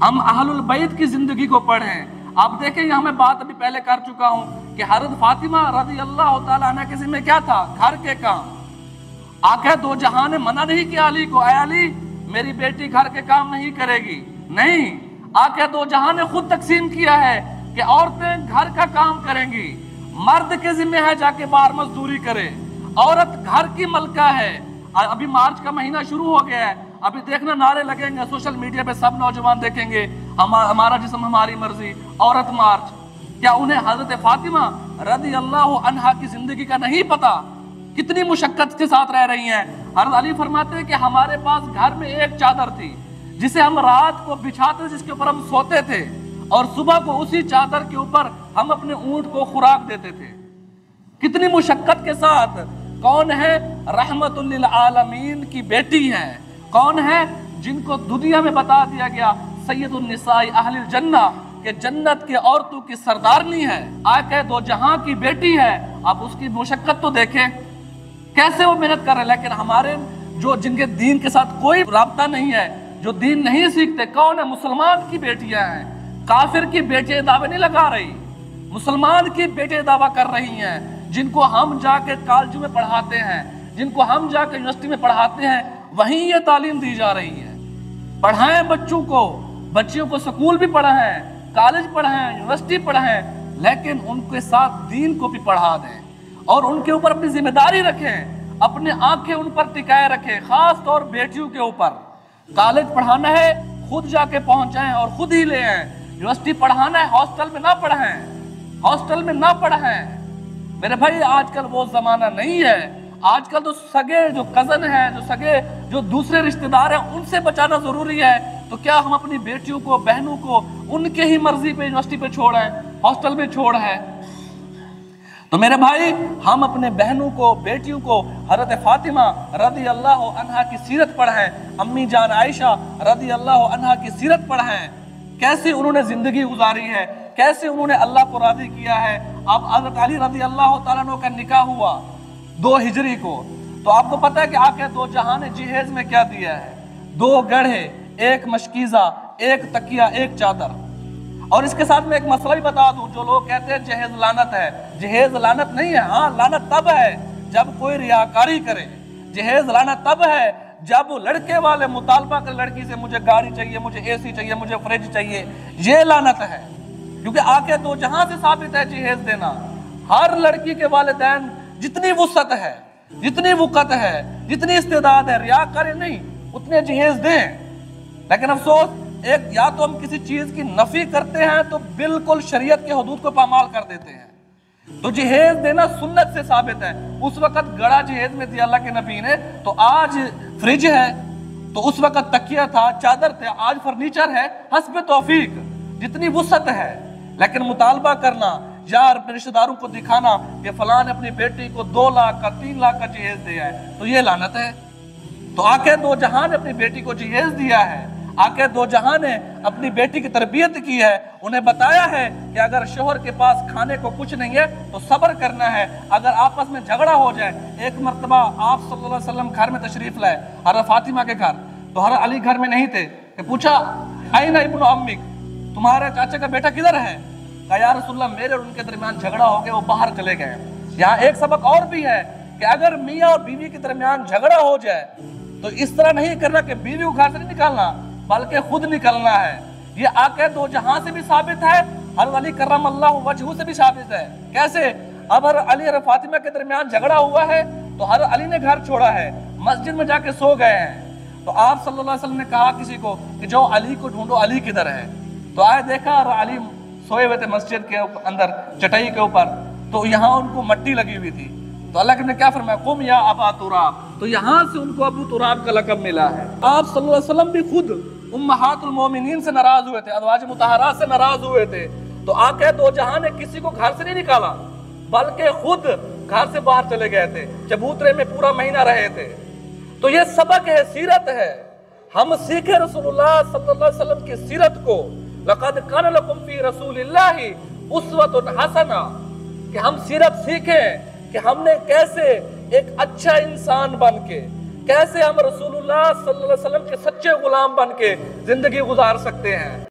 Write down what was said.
ہم اہل بیت کی زندگی کو پڑھیں۔ آپ دیکھیں یہاں میں بات ابھی پہلے کر چکا ہوں کہ حضرت فاطمہ رضی اللہ تعالیٰ عنہ کے ذمہ کیا تھا؟ گھر کے کام۔ آقا دو جہاں نے منع نہیں کیا علی کو، اے علی میری بیٹی گھر کے کام نہیں کرے گی، نہیں، آقا دو جہاں نے خود تقسیم کیا ہے کہ عورتیں گھر کا کام کریں گی، مرد کے ذمہ ہے جا کے باہر مزدوری کرے، عورت گھر کی ملکہ ہے۔ ابھی مارچ کا مہینہ شروع ہو گیا ہے، ابھی دیکھنا نعرے لگیں گے سوشل میڈیا پہ، سب نوجوان دیکھیں گے ہمارا جسم ہماری مرضی، عورت مارچ۔ کیا انہیں حضرت فاطمہ رضی اللہ عنہا کی زندگی کا نہیں پتا؟ کتنی مشقت کے ساتھ رہ رہی ہیں۔ حضرت علی فرماتے ہیں کہ ہمارے پاس گھر میں ایک چادر تھی جسے ہم رات کو بچھاتے، جس کے اوپر ہم سوتے تھے، اور صبح کو اسی چادر کے اوپر ہم اپنے اونٹ کو خوراک دیتے تھے۔ کتنی مشقت کے ساتھ۔ کون ہے؟ رحمت للعالمین کی بیٹی ہے۔ کون ہے؟ جن کو دنیا میں بتا دیا گیا سید النساء اہل الجنہ کہ جنت کے عورتوں کی سردارنی ہے، آقا دو جہاں کی بیٹی ہے۔ اب اس کی مشقت تو دیکھیں کیسے وہ محنت کر رہے ہیں۔ لیکن ہمارے جن کے دین کے ساتھ کوئی رابطہ نہیں ہے، جو دین نہیں سیکھتے، کون ہے؟ مسلمان کی بیٹیاں ہیں۔ کافر کی بیٹیاں دعوے نہیں لگا رہی، مسلمان کی بیٹیاں دعویٰ کر رہی ہیں، جن کو ہم جا کے کالجوں میں پڑھاتے ہیں، جن کو ہم جا کے یونیورسٹی میں پڑھاتے ہیں، وہیں یہ تعلیم دی جا رہی ہے۔ پڑھائیں بچوں کو، بچیوں کو سکول بھی پڑھائیں، کالج پڑھائیں، یونیورسٹی پڑھائیں، لیکن ان کے ساتھ دین کو بھی پڑھا دیں اور ان کے اوپر اپنی ذمہ داری رکھیں، اپنے آنکھیں ان پر ٹکائے رکھیں، خاص طور بیٹیوں کے اوپر۔ کالج پڑھانا ہے خود جا کے پہنچائیں اور خود ہی لے آئیں، یونیورسٹی پڑھانا ہے ہاسٹل میں نہ پڑھائیں، ہاسٹل میں نہ پڑھائیں۔ میرے بھائی آج کل وہ زمانہ نہیں ہے۔ آج کل تو سگے جو کزن ہیں، جو دوسرے رشتہ دار ہیں، ان سے بچانا ضروری ہے۔ تو کیا ہم اپنی بیٹیوں کو، بہنوں کو ان کے ہی مرضی پہ یونیورسٹی پہ چھوڑیں، ہاسٹل میں چھوڑ ہے؟ تو میرے بھائی ہم اپنے بہنوں کو، بیٹیوں کو حضرت فاطمہ رضی اللہ عنہا کی سیرت پڑھیں، امی جان عائشہ رضی اللہ عنہا کی سیرت پڑھیں، کیسے انہوں نے زندگی گزاری ہے، کیسے انہوں نے اللہ کو راضی کیا ہے۔ اب حضرت علی رضی اللہ تعالیٰ عنہ کا نکاح ہوا 2 ہجری کو، تو آپ کو پتا ہے کہ آقا دو جہاں نے جہیز میں کیا دیا ہے؟ 2 گڑھے، 1 مشکیزہ، 1 تکیہ، 1 چادر۔ اور اس کے ساتھ میں ایک مسئلہ بھی بتا دوں، جو لوگ کہتے ہیں جہیز لعنت ہے، جہیز لعنت نہیں ہے۔ ہاں لعنت تب ہے جب کوئی ریاکاری کرے، جہیز لعنت تب ہے جب لڑکے والے مطالبہ کر لڑکی سے مجھے گاڑی چاہیے، مجھے اے سی چاہیے، مجھے فریج چاہیے، یہ لعنت ہے۔ کیونکہ آقا دو جہاں سے ثابت ہے جہیز دینا۔ ہر لڑکی کے والدین جتنی وسعت ہے، جتنی وقت ہے، جتنی استعداد ہے، ریاکاری نہیں، اتنے جہیز دیں۔ لیکن افسوس یا تو ہم کسی چیز کی نفی کرتے ہیں تو بالکل شریعت کے حدود کو پامال کر دیتے ہیں۔ تو جہیز دینا سنت سے ثابت ہے۔ اس وقت گڑا جہیز میں دیا اللہ کے نبی نے، تو آج فریج ہے، تو اس وقت تکیہ تھا، چادر تھے، آج فرنیچر ہے، حسب توفیق جتنی وسعت ہے۔ لیکن مطالبہ کرنا یا اپنے رشتہ داروں کو دکھانا کہ فلاں نے اپنی بیٹی کو 2 لاکھ کا 3 لاکھ کا جہیز دیا ہے، تو یہ لعنت ہے۔ تو آقا دو جہاں نے اپنی بیٹی کو جہیز دیا ہے، آقا دو جہاں نے اپنی بیٹی کی تربیت کی ہے، انہیں بتایا ہے کہ اگر شوہر کے پاس کھانے کو کچھ نہیں ہے تو صبر کرنا ہے۔ اگر آپس میں جھگڑا ہو جائے، ایک مرتبہ آپ صلی اللہ علیہ وسلم گھر میں تشریف لائے، حضرت فاطمہ کے گھر، تو حضرت علی گھر میں نہیں تھے، کہ پوچھا این ابن امک، تمہارے چاچا کا بیٹا کدھر ہے؟ کہا یا رسول اللہ میرے اور ان کے درمیان جھگڑا ہو گیا، وہ باہر چلے گئے۔ یہاں ایک سبق اور بھی ہے کہ اگر میاں اور بیوی کے درمیان جھگڑا ہو جائے تو اس طرح نہیں کرنا کہ بیوی کو گھر سے نہیں نکالنا، بلکہ خود نکلنا ہے۔ یہ آقا دو جہاں سے بھی ثابت ہے، حضرت علی کرم اللہ وجہہ سے بھی ثابت ہے۔ کیسے؟ اب حضرت علی اور فاطمہ کے درمیان جھگڑا ہوا ہے تو حضرت علی نے گھر چھوڑا ہے، مسجد میں جا کے سو گئے ہیں۔ تو آپ صلی اللہ علیہ وسلم نے کہا کسی کو کہ جو علی کو ڈھونڈو، علی کدھر ہے؟ تو آئے دیکھا حضرت علی سوئے ہوئے تھے مسجد کے اندر چٹائی کے اوپر، تو یہاں ان کو مٹی لگی ہوئی تھی۔ تو اللہ نے کیا فرمایا؟ قم یا ابا تراب، تو یہاں سے ان کو ابو تراب کا لقب ملا ہے۔ آپ صلی اللہ علیہ وسلم بھی خود امہات المومنین سے ناراض ہوئے تھے، ازواج مطہرات سے ناراض ہوئے تھے، تو آقا دو جہاں نے کسی کو گھر سے نہیں نکالا، بلکہ خود گھر سے باہر چلے گئے تھے، چبوترے میں پورا مہینہ رہے تھے۔ تو یہ سبق ہے، سیرت ہے، ہم سیکھیں رسول اللہ صلی اللہ علیہ وسلم کی سیرت کو۔ لقد کان لکم فی رسول اللہ اسوۃ حسنہ، کہ ہم سیرت سیکھیں کہ ہم نے کیسے ایک اچھا انسان بن کے، کیسے ہم رسول اللہ صلی اللہ علیہ وسلم کے سچے غلام بن کے زندگی گزار سکتے ہیں۔